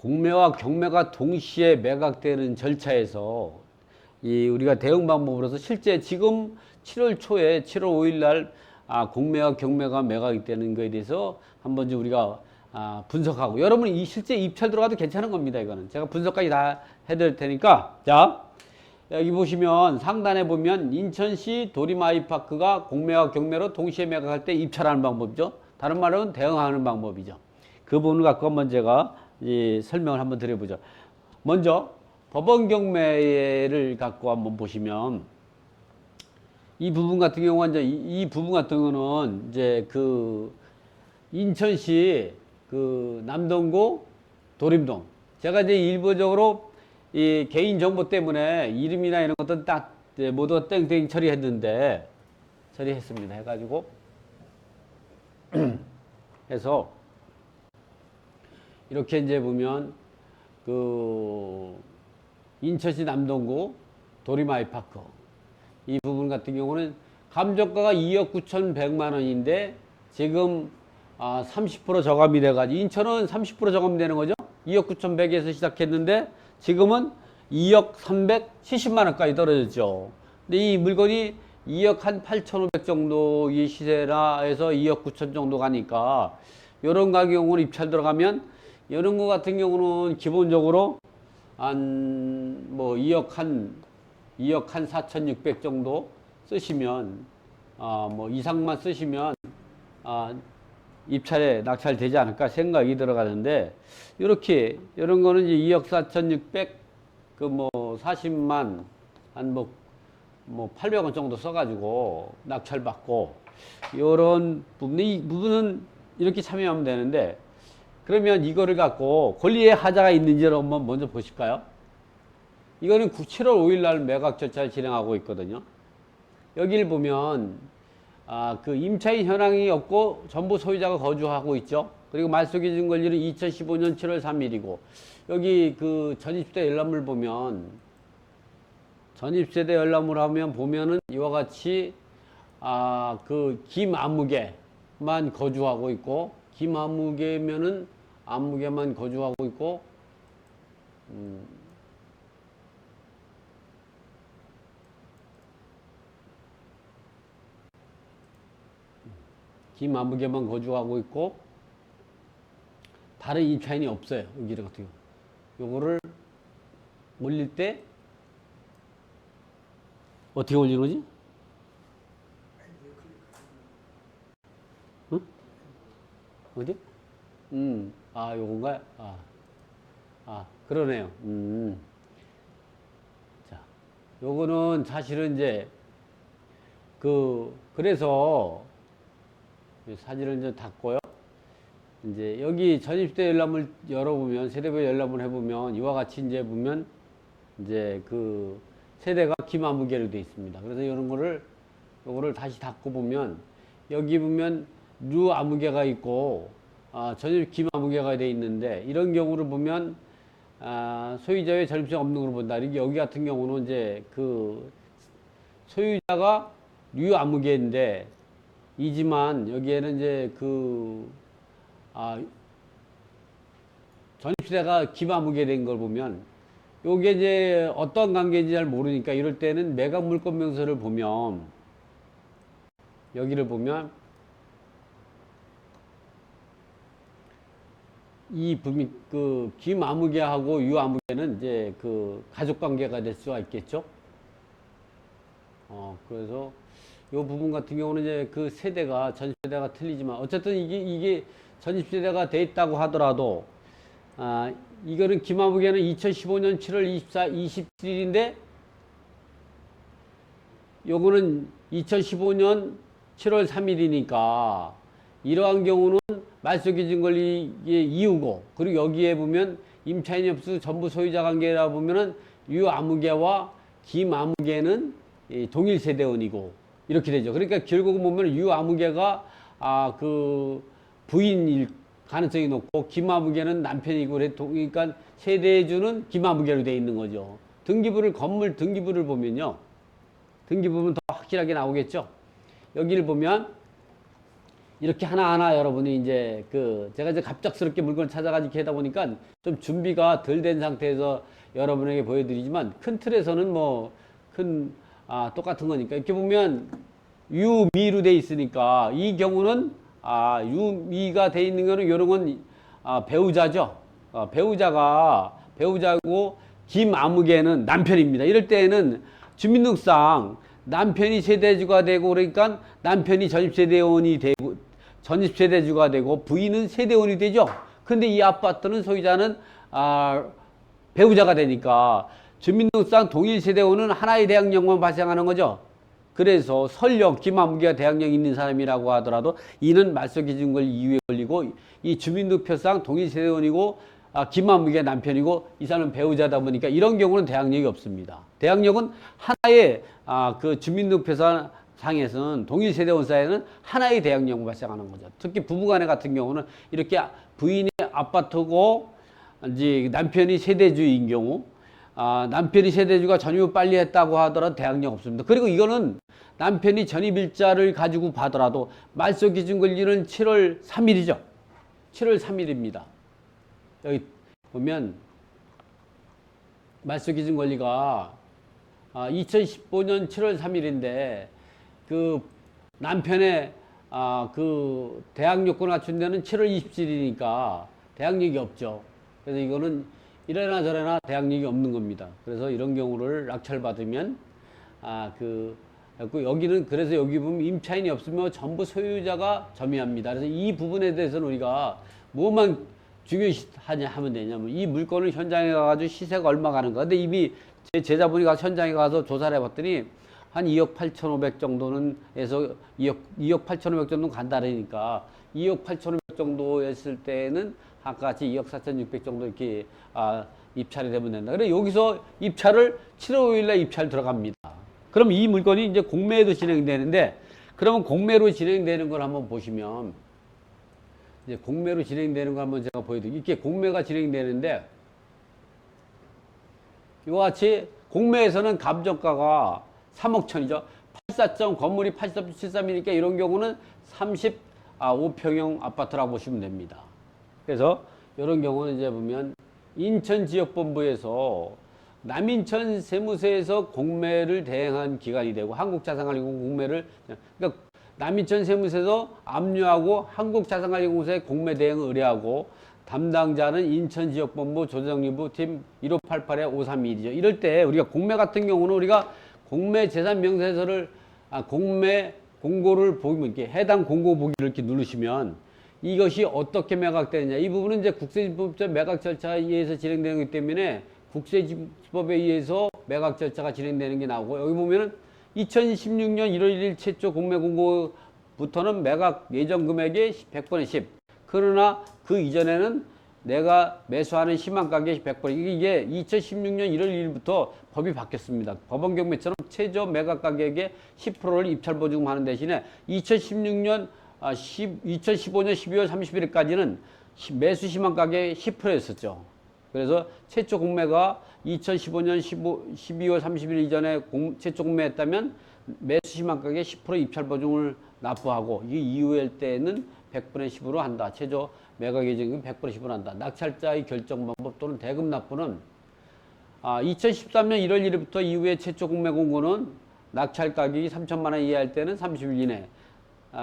공매와 경매가 동시에 매각되는 절차에서 우리가 대응 방법으로서 실제 지금 7월 초에 7월 5일 날 공매와 경매가 매각이 되는 거에 대해서 한번 좀 우리가 분석하고, 여러분 이 실제 입찰 들어가도 괜찮은 겁니다. 이거는 제가 분석까지 다 해드릴 테니까. 자, 여기 보시면 상단에 보면 인천시 도림아이파크가 공매와 경매로 동시에 매각할 때 입찰하는 방법이죠. 다른 말로는 대응하는 방법이죠. 그 부분을 갖고 한번 제가 설명을 한번 드려보죠. 먼저 법원 경매를 갖고 한번 보시면 이 부분 같은 경우는 이 부분 같은 경우는 이제 그 인천시 그 남동구 도림동, 제가 이제 일부적으로 이 개인 정보 때문에 이름이나 이런 것들 딱 모두 땡땡 처리했는데, 처리했습니다. 해가지고 해서 이렇게 이제 보면 그 인천시 남동구 도림아이파크 이 부분 같은 경우는 감정가가 2억 9,100만 원인데 지금 30% 저감이 돼가지고, 인천은 30% 저감이 되는 거죠. 2억 9,100에서 시작했는데 지금은 2억 370만 원까지 떨어졌죠. 근데 이 물건이 2억 한 8,500 정도 이 시세라 해서 2억 9천 정도 가니까, 이런 가격으로 입찰 들어가면 이런 거 같은 경우는 기본적으로 한 뭐 2억 한 4,600 정도 쓰시면 뭐 이상만 쓰시면 입찰에 낙찰되지 않을까 생각이 들어가는데, 이렇게 이런 거는 이제 2억 4,600 그 뭐 40만 한 뭐 800원 정도 써가지고 낙찰 받고, 이런 이 부분은 이렇게 참여하면 되는데, 그러면 이거를 갖고 권리의 하자가 있는지를 한번 먼저 보실까요? 이거는 7월 5일 날 매각 절차를 진행하고 있거든요. 여기를 보면 그 임차인 현황이 없고 전부 소유자가 거주하고 있죠. 그리고 말소기준 권리는 2015년 7월 3일이고, 여기 그 전입세대 열람을 보면, 전입세대 열람을 하면 보면은 이와 같이 그 김아무개만 거주하고 있고, 김아무개면은 아무개만 거주하고 있고, 김아무개만 거주하고 있고 다른 임차인이 없어요. 여기 같은 경우 요거를 올릴 때 어떻게 올리는 거지? 응? 어디? 요건가요? 그러네요. 자, 요거는 사실은 이제 그래서 사진을 이제 닫고요. 이제 여기 전입세대 열람을 열어보면, 세대별 열람을 해보면 이와 같이 이제 보면 이제 그 세대가 김아무개로 되어 있습니다. 그래서 이런 요거를 다시 닫고 보면, 여기 보면 류아무개가 있고 전입 김아무개가 되어 있는데, 이런 경우를 보면 소유자의 전입세 없는 걸로 본다. 여기 같은 경우는 이제 그 소유자가 류아무개인데 이지만 여기에는 이제 전입세대가 김아무개 된 걸 보면, 요게 이제 어떤 관계인지 잘 모르니까 이럴 때는 매각 물권 명세를 보면, 여기를 보면 그 김아무개하고 유아무개는 이제 그 가족 관계가 될 수가 있겠죠. 그래서 요 부분 같은 경우는 이제 그 세대가 전입세대가 틀리지만, 어쨌든 이게 전입세대가 돼 있다고 하더라도 이거는 김아무개는 2015년 7월 27일인데 요거는 2015년 7월 3일이니까 이러한 경우는 말소기준 권리의 이유고, 그리고 여기에 보면 임차인이 없어 전부 소유자 관계라 보면은 유아무개와 김아무개는 동일 세대원이고 이렇게 되죠. 그러니까 결국은 보면 유아무개가 그 부인일 가능성이 높고, 김아무개는 남편이고, 그러니까 세대주는 김아무개로 되어 있는 거죠. 건물 등기부를 보면요, 등기부는 더 확실하게 나오겠죠. 여기를 보면 이렇게 하나하나 여러분이 이제 제가 이제 갑작스럽게 물건을 찾아가지고 이렇게 하다 보니까 좀 준비가 덜 된 상태에서 여러분에게 보여드리지만 큰 틀에서는 뭐 똑같은 거니까 이렇게 보면 유미로 돼 있으니까 이 경우는 유미가 돼 있는 거는 요런 건 배우자죠. 배우자고 김아무개는 남편입니다. 이럴 때에는 주민등록상 남편이 세대주가 되고 그러니까 남편이 전입세대주가 되고 부인은 세대원이 되죠. 근데 이 아파트는 소유자는 배우자가 되니까 주민등록상 동일세대원은 하나의 대항력만 발생하는 거죠. 그래서 설령 김아무개가 대항력이 있는 사람이라고 하더라도 이는 말소기준권 이유에 걸리고 이 주민등록표상 동일세대원이고 김아무개가 남편이고 이 사람은 배우자다 보니까 이런 경우는 대항력이 없습니다. 대항력은 하나의 그 주민등록표상에서는 동일세대원사에는 하나의 대항력만 발생하는 거죠. 특히 부부간에 같은 경우는 이렇게 부인이 아파트고 이제 남편이 세대주인 경우 남편이 세대주가 전입을 빨리 했다고 하더라도 대항력 없습니다. 그리고 이거는 남편이 전입일자를 가지고 봐더라도 말소기준 권리는 7월 3일이죠. 7월 3일입니다. 여기 보면 말소기준 권리가 2015년 7월 3일인데 그 남편의 그 대항력권을 갖춘 데는 7월 27일이니까 대항력이 없죠. 그래서 이거는 이래나 저래나 대항력이 없는 겁니다. 그래서 이런 경우를 낙찰받으면 여기는 그래서 여기 보면 임차인이 없으면 전부 소유자가 점유합니다. 그래서 이 부분에 대해서는 우리가 뭐만 중요시하냐 하면 되냐면 이 물건을 현장에 가가지고 시세가 얼마 가는가. 근데 이미 제 제자분이 가서 현장에 가서 조사를 해봤더니 한 2억 8,500 정도는 해서 2억 8,500 정도 간다니까 2억 8,500 정도 했을 때는 아까같이 2억 4,600 정도 이렇게 입찰이 되면 된다. 그래 여기서 입찰을 7월 5일날 입찰 들어갑니다. 그럼 이 물건이 이제 공매도 진행되는데 그러면 공매로 진행되는 걸 한번 보시면 이제 공매로 진행되는 걸 한번 제가 보여드릴게요. 이렇게 공매가 진행되는데 이와 같이 공매에서는 감정가가 3억 천이죠. 84점 건물이 84.73이니까 이런 경우는 35평형 아파트라고 보시면 됩니다. 그래서 이런 경우는 이제 보면 인천지역본부에서 남인천 세무서에서 공매를 대행한 기관이 되고 한국자산관리공사 공매를 그러니까 남인천 세무서에서 압류하고 한국자산관리공사에 공매 대행을 의뢰하고 담당자는 인천지역본부 조정리부 팀 1588-531이죠. 이럴 때 우리가 공매 같은 경우는 우리가 공매 재산명세서를 공매 공고를 보면 이렇게 해당 공고 보기를 이렇게 누르시면 이것이 어떻게 매각되느냐. 이 부분은 이제 국세지법적 매각 절차에 의해서 진행되는 거기 때문에 국세지법에 의해서 매각 절차가 진행되는 게 나오고 여기 보면은 2016년 1월 1일 최초 공매 공고부터는 매각 예정 금액의 100분의 10. 그러나 그 이전에는 내가 매수하는 희망가격이 100분. 이게 2016년 1월 1일부터 법이 바뀌었습니다. 법원 경매처럼 최저 매각 가격의 10%를 입찰 보증하는 대신에 2015년 12월 31일까지는 매수 희망가격의 10%였었죠. 그래서 최초 공매가 2015년 12월 30일 이전에 최초 공매했다면 매수 희망가격의 10% 입찰 보증을 납부하고 이 이후일 때는 100분의 10으로 한다. 최저 매각 예정금 100분의 10으로 한다. 낙찰자의 결정 방법 또는 대금 납부는 2013년 1월 1일부터 이후에 최초 공매 공고는 낙찰 가격이 3천만 원 이하일 때는 30일 이내,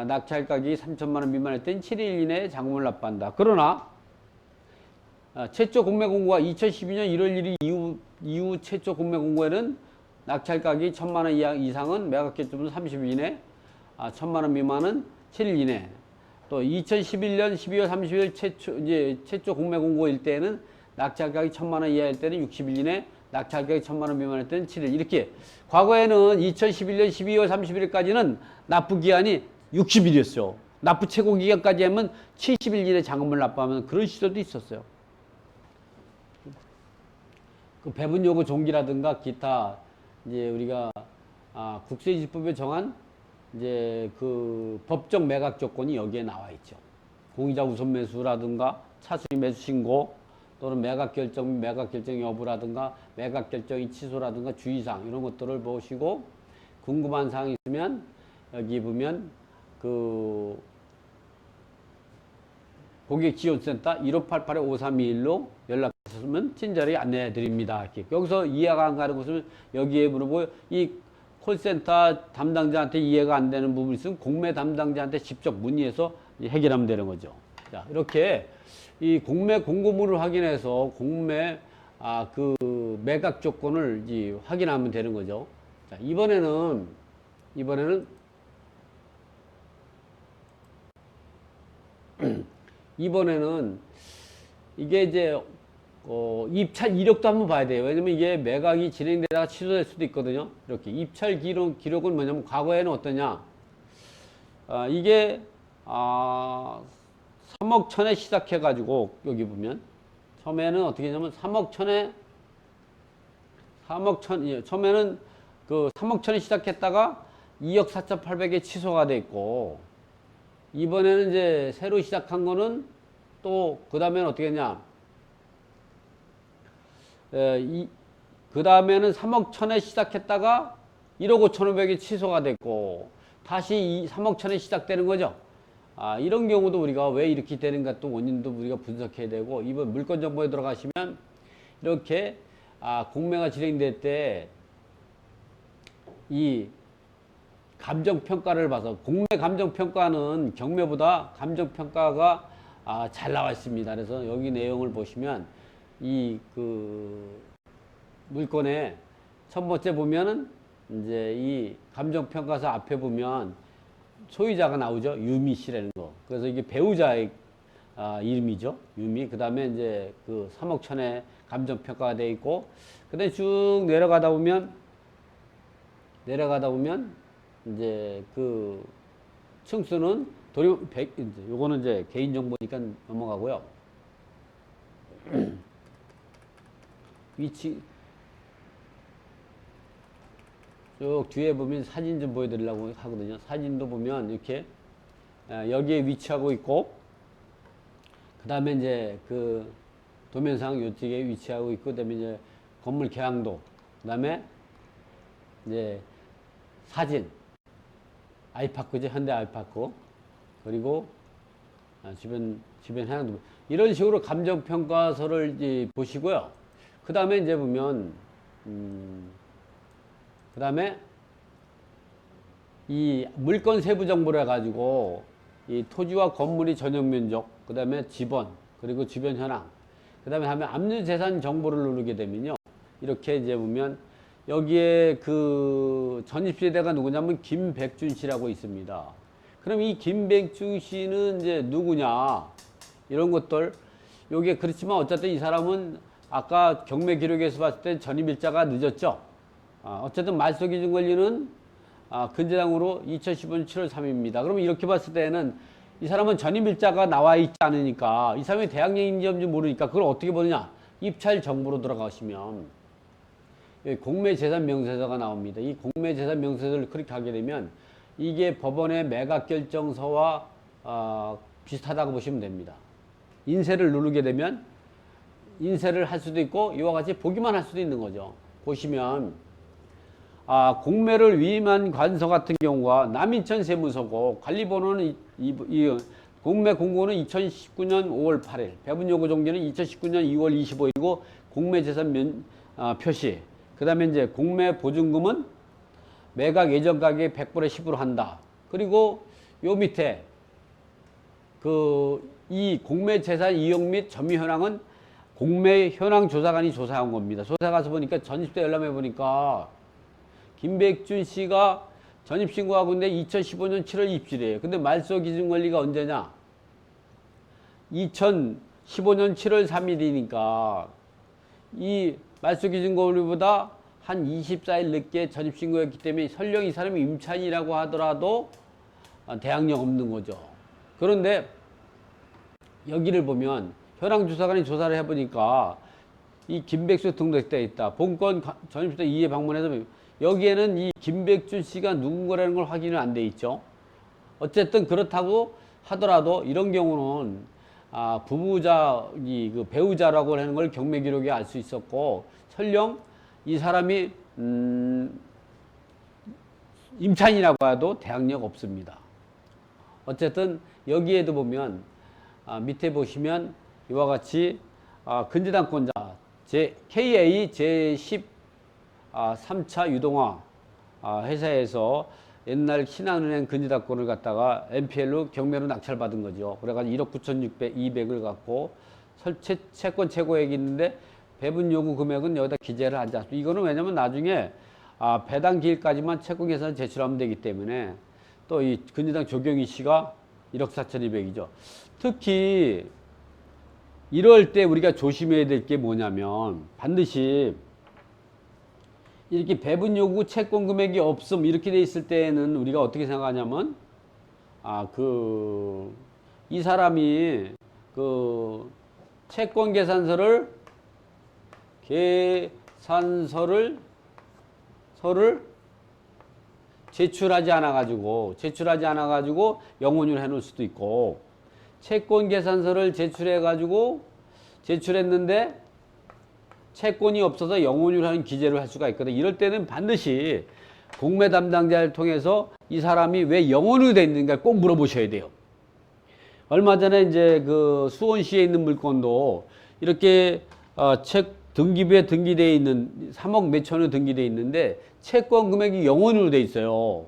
낙찰 가격이 3천만 원 미만일 때는 7일 이내에 잔금을 납부한다. 그러나 최초 공매 공고가 2012년 1월 1일 이후 최초 공매 공고에는 낙찰 가격이 1천만 원 이상은 매각 결정은 30일 이내, 1천만 원 미만은 7일 이내. 또 2011년 12월 30일 최초 공매 공고일 때는 낙찰 가격이 1천만 원 이하일 때는 60일 이내, 낙찰 가격이 1천만 원 미만일 때는 7일. 이렇게 과거에는 2011년 12월 30일까지는 납부 기한이 60일이었어요. 납부 최고 기간까지 하면 70일 이내 잔금을 납부하면 그런 시절도 있었어요. 그 배분 요구 종기라든가 기타 이제 우리가 국세지법에 정한 이제 그 법정 매각 조건이 여기에 나와 있죠. 공의자 우선 매수라든가 차수리 매수 신고 또는 매각 결정 여부라든가 매각 결정이 취소라든가 주의사항 이런 것들을 보시고 궁금한 사항이 있으면 여기 보면 그 고객지원센터 1588-5321로 연락하시면 친절히 안내해 드립니다. 이렇게. 여기서 이해가 안 가는 것은 여기에 물어보고, 이 콜센터 담당자한테 이해가 안 되는 부분이 있으면 공매 담당자한테 직접 문의해서 해결하면 되는 거죠. 자, 이렇게 이 공매 공고문을 확인해서 공매 그 매각 조건을 이제 확인하면 되는 거죠. 자, 이번에는 이게 이제 입찰 이력도 한번 봐야 돼요. 왜냐면 이게 매각이 진행되다가 취소될 수도 있거든요. 이렇게 입찰 기록은 뭐냐면 과거에는 어떠냐? 이게 3억 천에 시작해 가지고 여기 보면 처음에는 어떻게 했냐면 3억 천에 처음에는 그 3억 천에 시작했다가 2억 4,800에 취소가 돼 있고, 이번에는 이제 새로 시작한 거는 또 그 다음에는 어떻게 했냐? 그 다음에는 3억 천에 시작했다가 1억 5,500에 취소가 됐고, 다시 3억 천에 시작되는 거죠. 이런 경우도 우리가 왜 이렇게 되는가, 또 원인도 우리가 분석해야 되고, 이번 물건 정보에 들어가시면 이렇게 공매가 진행될 때 이 감정평가를 봐서, 공매 감정평가는 경매보다 감정평가가 잘 나와 있습니다. 그래서 여기 내용을 보시면 이 그 물건에 첫 번째 보면은 이제 이 감정평가서 앞에 보면 소유자가 나오죠. 유미 씨라는 거. 그래서 이게 배우자의 이름이죠. 유미. 그 다음에 이제 그 3억 천에 감정평가가 되어 있고, 그 다음에 쭉 내려가다 보면 이제 그 층수는 요거는 이제 개인정보니까 넘어가고요. 위치, 쭉 뒤에 보면 사진 좀 보여드리려고 하거든요. 사진도 보면 이렇게 여기에 위치하고 있고, 그 다음에 이제 그 도면상 이쪽에 위치하고 있고, 그 다음에 이제 건물 개항도, 그 다음에 이제 사진, 아이파크죠. 현대 아이파크. 그리고 주변 해양도. 이런 식으로 감정평가서를 이제 보시고요. 그 다음에 이제 보면, 그 다음에 이 물건 세부 정보를 해가지고 이 토지와 건물의 전용 면적, 그 다음에 지번, 그리고 주변 현황, 그 다음에 하면 압류 재산 정보를 누르게 되면요. 이렇게 이제 보면 여기에 그 전입세대가 누구냐면 김백준 씨라고 있습니다. 그럼 이 김백준 씨는 이제 누구냐? 이런 것들. 요게 그렇지만 어쨌든 이 사람은 아까 경매 기록에서 봤을 때 전입일자가 늦었죠. 어쨌든 말소기준 권리는 근저당으로 2015년 7월 3일입니다. 그러면 이렇게 봤을 때는 이 사람은 전입일자가 나와 있지 않으니까, 이 사람이 대학령인지 없는지 모르니까 그걸 어떻게 보느냐? 입찰 정보로 들어가시면 공매재산 명세서가 나옵니다. 이 공매재산 명세서를 클릭하게 되면 이게 법원의 매각결정서와 비슷하다고 보시면 됩니다. 인쇄를 누르게 되면 인쇄를 할 수도 있고 이와 같이 보기만 할 수도 있는 거죠. 보시면 공매를 위임한 관서 같은 경우가 남인천 세무서고, 관리번호는 공매 공고는 2019년 5월 8일, 배분요구 종료는 2019년 2월 25일이고, 공매재산 표시, 그 다음에 이제 공매 보증금은 매각 예정 가격의 100분의 10으로 한다. 그리고 요 밑에 이 공매 재산 이용 및 점유 현황은 공매 현황 조사관이 조사한 겁니다. 조사 가서 보니까 전입세 열람해 보니까 김백준 씨가 전입신고하고 있는데 2015년 7월 입주래요. 근데 말소 기준 권리가 언제냐? 2015년 7월 3일이니까 이 말소 기준 권리보다 한 24일 늦게 전입신고했기 때문에 설령 이 사람이 임차인이라고 하더라도 대항력 없는 거죠. 그런데 여기를 보면 현황조사관이 조사를 해보니까 이 김백수 등록되어 있다. 본건 전입세 2회 방문해서 여기에는 이 김백준 씨가 누군가라는 걸 확인은 안 돼 있죠. 어쨌든 그렇다고 하더라도 이런 경우는 부부자, 그 배우자라고 하는 걸 경매 기록에 알 수 있었고, 설령 이 사람이 임차인이라고 해도 대항력 없습니다. 어쨌든 여기에도 보면 밑에 보시면 이와 같이 근저당권자 KA 제10 3차 유동화 회사에서 옛날 신한은행 근저당권을 갖다가 NPL로 경매로 낙찰받은 거죠. 그래가지고 1억 9,200을 갖고 채권 최고액이 있는데 배분 요구 금액은 여기다 기재를 하지 않습니다. 이거는 왜냐면 나중에 배당 기일까지만 채권 계산을 제출하면 되기 때문에 또 이 근저당 조경희 씨가 1억 4,200이죠. 특히 이럴 때 우리가 조심해야 될 게 뭐냐면 반드시 이렇게 배분 요구 채권 금액이 없음 이렇게 돼 있을 때에는 우리가 어떻게 생각하냐면 이 사람이 그 채권 계산서를 제출하지 않아 가지고 영원유를 해 놓을 수도 있고, 채권 계산서를 제출했는데 채권이 없어서 영원유를 하는 기재를 할 수가 있거든. 이럴 때는 반드시 공매 담당자를 통해서 이 사람이 왜 영원유로 돼 있는가 꼭 물어보셔야 돼요. 얼마 전에 이제 그 수원시에 있는 물건도 이렇게 등기부에 등기되어 있는 3억 몇천원 등기되어 있는데 채권 금액이 영원으로 돼 있어요.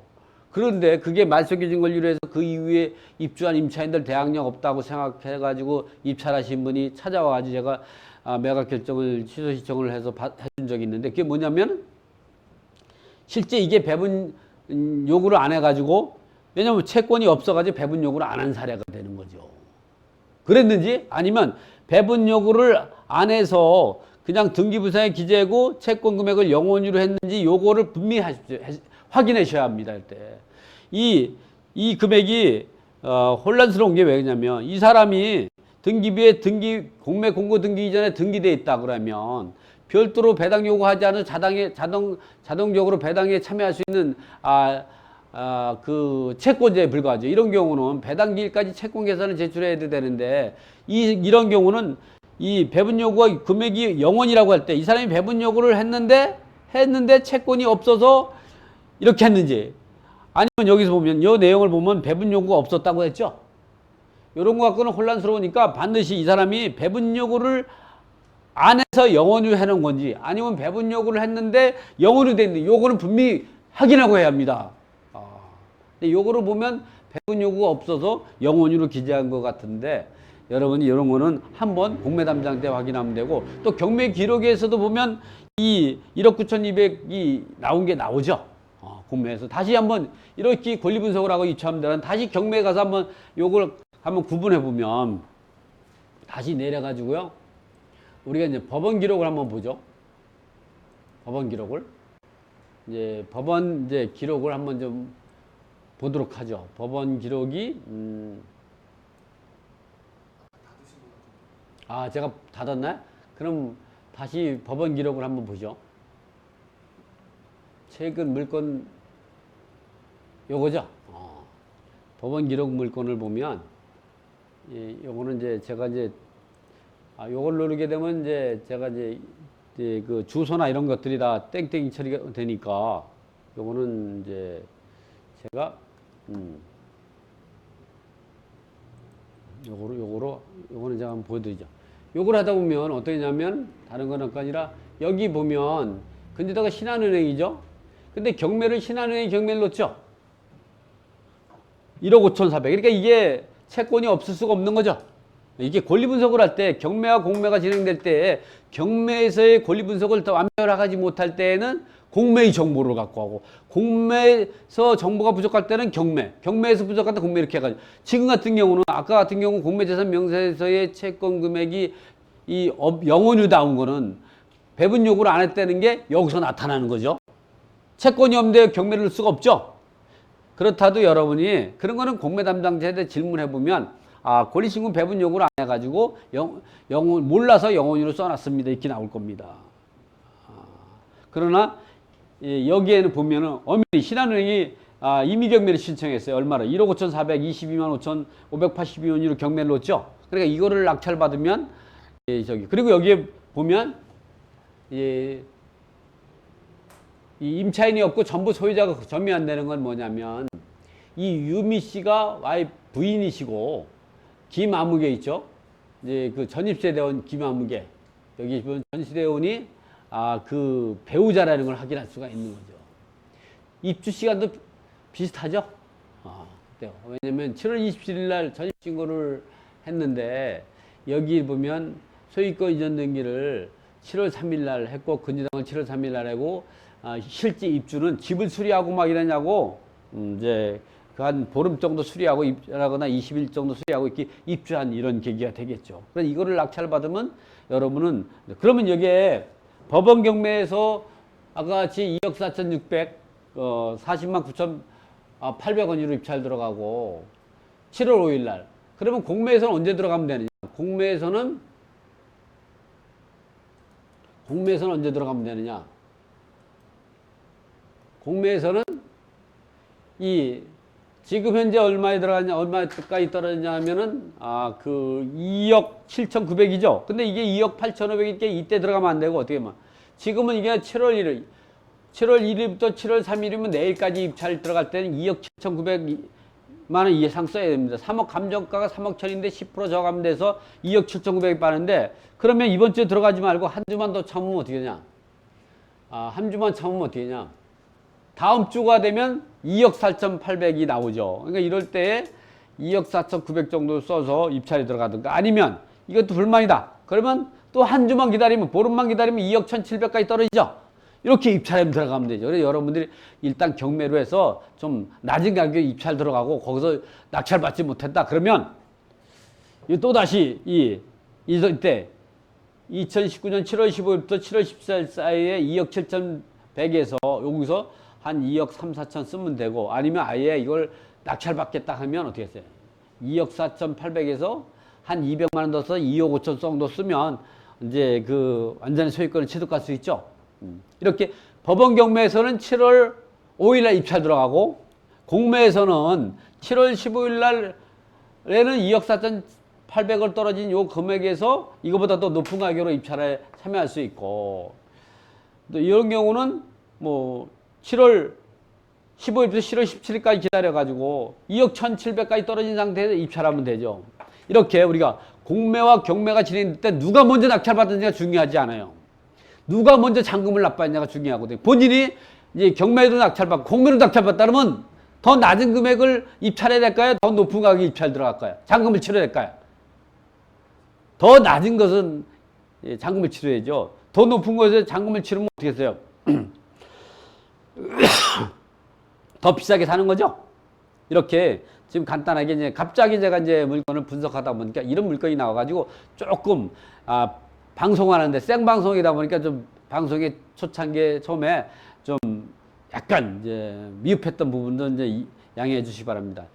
그런데 그게 말소기준 권리로 해서 그 이후에 입주한 임차인들 대항력 없다고 생각해가지고 입찰하신 분이 찾아와가지고 제가 매각 결정을 취소 신청을 해서 해준 적이 있는데, 그게 뭐냐면 실제 이게 배분 요구를 안 해가지고, 왜냐면 채권이 없어가지고 배분 요구를 안 한 사례가 되는 거죠. 그랬는지 아니면 배분 요구를 안 해서 그냥 등기부상에 기재하고 채권 금액을 영원유로 했는지 요거를 분명히 확인하셔야 합니다. 할 때. 이 금액이 혼란스러운 게 왜냐면 이 사람이 등기부에 공매 공고 등기 이전에 등기되어 있다 그러면 별도로 배당 요구하지 않은 자동적으로 배당에 참여할 수 있는 그 채권자에 불과하죠. 이런 경우는 배당기일까지 채권 계산을 제출해야 되는데 이런 경우는 이 배분 요구가 금액이 0원이라고 할 때 이 사람이 배분 요구를 했는데 채권이 없어서 이렇게 했는지, 아니면 여기서 보면 이 내용을 보면 배분 요구가 없었다고 했죠. 이런 거 갖고는 혼란스러우니까 반드시 이 사람이 배분 요구를 안 해서 영원유 해놓은 건지 아니면 배분 요구를 했는데 영원유 돼 있는지 요거는 분명히 확인하고 해야 합니다. 근데 요거를 보면 배분 요구가 없어서 영원유로 기재한 것 같은데, 여러분이 이런 거는 한번 공매 담당 때 확인하면 되고, 또 경매 기록에서도 보면 이 1억 9,200이 나온 게 나오죠. 공매에서 다시 한번 이렇게 권리 분석을 하고 이처하면 되는, 다시 경매에 가서 한번 요걸 한번 구분해 보면 다시 내려가지고요. 우리가 이제 법원 기록을 한번 보죠. 법원 기록을 기록을 한번 좀 보도록 하죠. 법원 기록이 제가 닫았나요? 그럼 다시 법원 기록을 한번 보죠. 최근 물건 요거죠. 법원 기록 물건을 보면 요거는 이제 제가 요걸 누르게 되면 제가 그 주소나 이런 것들이 다 땡땡이 처리가 되니까 요거는 제가 요거는 제가 한번 보여드리죠. 요걸 하다 보면 어떻게 하냐면 다른 건 아니라 여기 보면 근데다가 신한은행이죠. 근데 신한은행이 경매를 놓죠. 1억 5,400. 그러니까 이게 채권이 없을 수가 없는 거죠. 이게 권리 분석을 할 때 경매와 공매가 진행될 때 경매에서의 권리 분석을 더 완벽하지 못할 때에는 공매의 정보를 갖고 하고, 공매에서 정보가 부족할 때는 경매에서 부족할 때 공매 이렇게 해가지고, 지금 같은 경우는 아까 같은 경우 공매재산 명세서의 채권 금액이 영원유 나온 거는 배분 요구를 안 했다는 게 여기서 나타나는 거죠. 채권이 없는데 경매를 넣을 수가 없죠. 그렇다도 여러분이 그런 거는 공매 담당자한테 질문해 보면 권리신고 배분 요구를 안 해가지고 몰라서 영원유로 써놨습니다 이렇게 나올 겁니다. 그러나 여기에는 보면은 엄연히 신한은행이 임의경매를 신청했어요. 얼마로? 1억 5,422만 5,582원으로 경매를 넣었죠. 그러니까 이거를 낙찰받으면 그리고 여기에 보면 이 임차인이 없고 전부 소유자가 점유한다는 건 뭐냐면 이 유미 씨가 부인이시고 김아무개 있죠? 이제 그 전입세대원 김아무개. 여기 보면 전시대원이 그 배우자라는 걸 확인할 수가 있는 거죠. 입주 시간도 비슷하죠? 그때요. 왜냐면 7월 27일 날 전입신고를 했는데 여기 보면 소유권 이전 등기를 7월 3일 날 했고 근저당을 7월 3일 날 하고 실제 입주는 집을 수리하고 막 이러냐고 이제 그 한 보름 정도 수리하고 입주하거나 20일 정도 수리하고 이렇게 입주한 이런 계기가 되겠죠. 그래서 이거를 낙찰 받으면 여러분은 그러면 여기에 법원 경매에서 아까 같이 2억 4,600 40만 9,800원으로 입찰 들어가고 7월 5일 날 그러면 공매에서는 언제 들어가면 되느냐? 공매에서는 언제 들어가면 되느냐? 공매에서는 지금 현재 얼마에 들어가냐, 얼마까지 떨어지냐 하면은, 그 2억 7,900이죠? 근데 이게 2억 8,500이니까 이때 들어가면 안 되고, 어떻게 하면. 지금은 이게 7월 1일부터 7월 3일이면 내일까지 입찰 들어갈 때는 2억 7,900만원 이상 써야 됩니다. 3억 감정가가 3억 천인데 10% 저감돼서 돼서 2억 7,900이 빠는데, 그러면 이번 주에 들어가지 말고 한 주만 더 참으면 어떻게 되냐? 한 주만 참으면 어떻게 되냐? 다음 주가 되면 2억 4,800이 나오죠. 그러니까 이럴 때 2억 4,900 정도 써서 입찰이 들어가든가 아니면 이것도 불만이다. 그러면 또 한 주만 기다리면 보름만 기다리면 2억 1,700까지 떨어지죠. 이렇게 입찰에 들어가면 되죠. 그래서 여러분들이 일단 경매로 해서 좀 낮은 가격에 입찰 들어가고 거기서 낙찰 받지 못했다. 그러면 또다시 이때 2019년 7월 15일부터 7월 14일 사이에 2억 7,100에서 여기서 한 2억 3, 4천 쓰면 되고 아니면 아예 이걸 낙찰 받겠다 하면 어떻게 했어요? 2억 4,800에서 한 200만 원 더 써서 2억 5천 정도 쓰면 이제 그 완전히 소유권을 취득할 수 있죠. 이렇게 법원 경매에서는 7월 5일 날 입찰 들어가고 공매에서는 7월 15일 날에는 2억 4,800을 떨어진 요 금액에서 이거보다 더 높은 가격으로 입찰에 참여할 수 있고 또 이런 경우는 뭐 7월 15일부터 7월 17일까지 기다려가지고 2억 1,700까지 떨어진 상태에서 입찰하면 되죠. 이렇게 우리가 공매와 경매가 진행될 때 누가 먼저 낙찰받았느냐가 중요하지 않아요. 누가 먼저 잔금을 납부했냐가 중요하거든요. 본인이 이제 경매도 낙찰받고 공매도 낙찰받다 그러면 더 낮은 금액을 입찰해야 될까요? 더 높은 가격에 입찰 들어갈까요? 잔금을 치러야 될까요? 더 낮은 것은 잔금을 치러야죠. 더 높은 것에 잔금을 치르면 어떻게 했어요? 더 비싸게 사는 거죠. 이렇게 지금 간단하게 이제 갑자기 제가 이제 물건을 분석하다 보니까 이런 물건이 나와가지고 조금 방송하는데 생방송이다 보니까 좀 방송의 초창기에 처음에 좀 약간 이제 미흡했던 부분도 이제 양해해 주시기 바랍니다.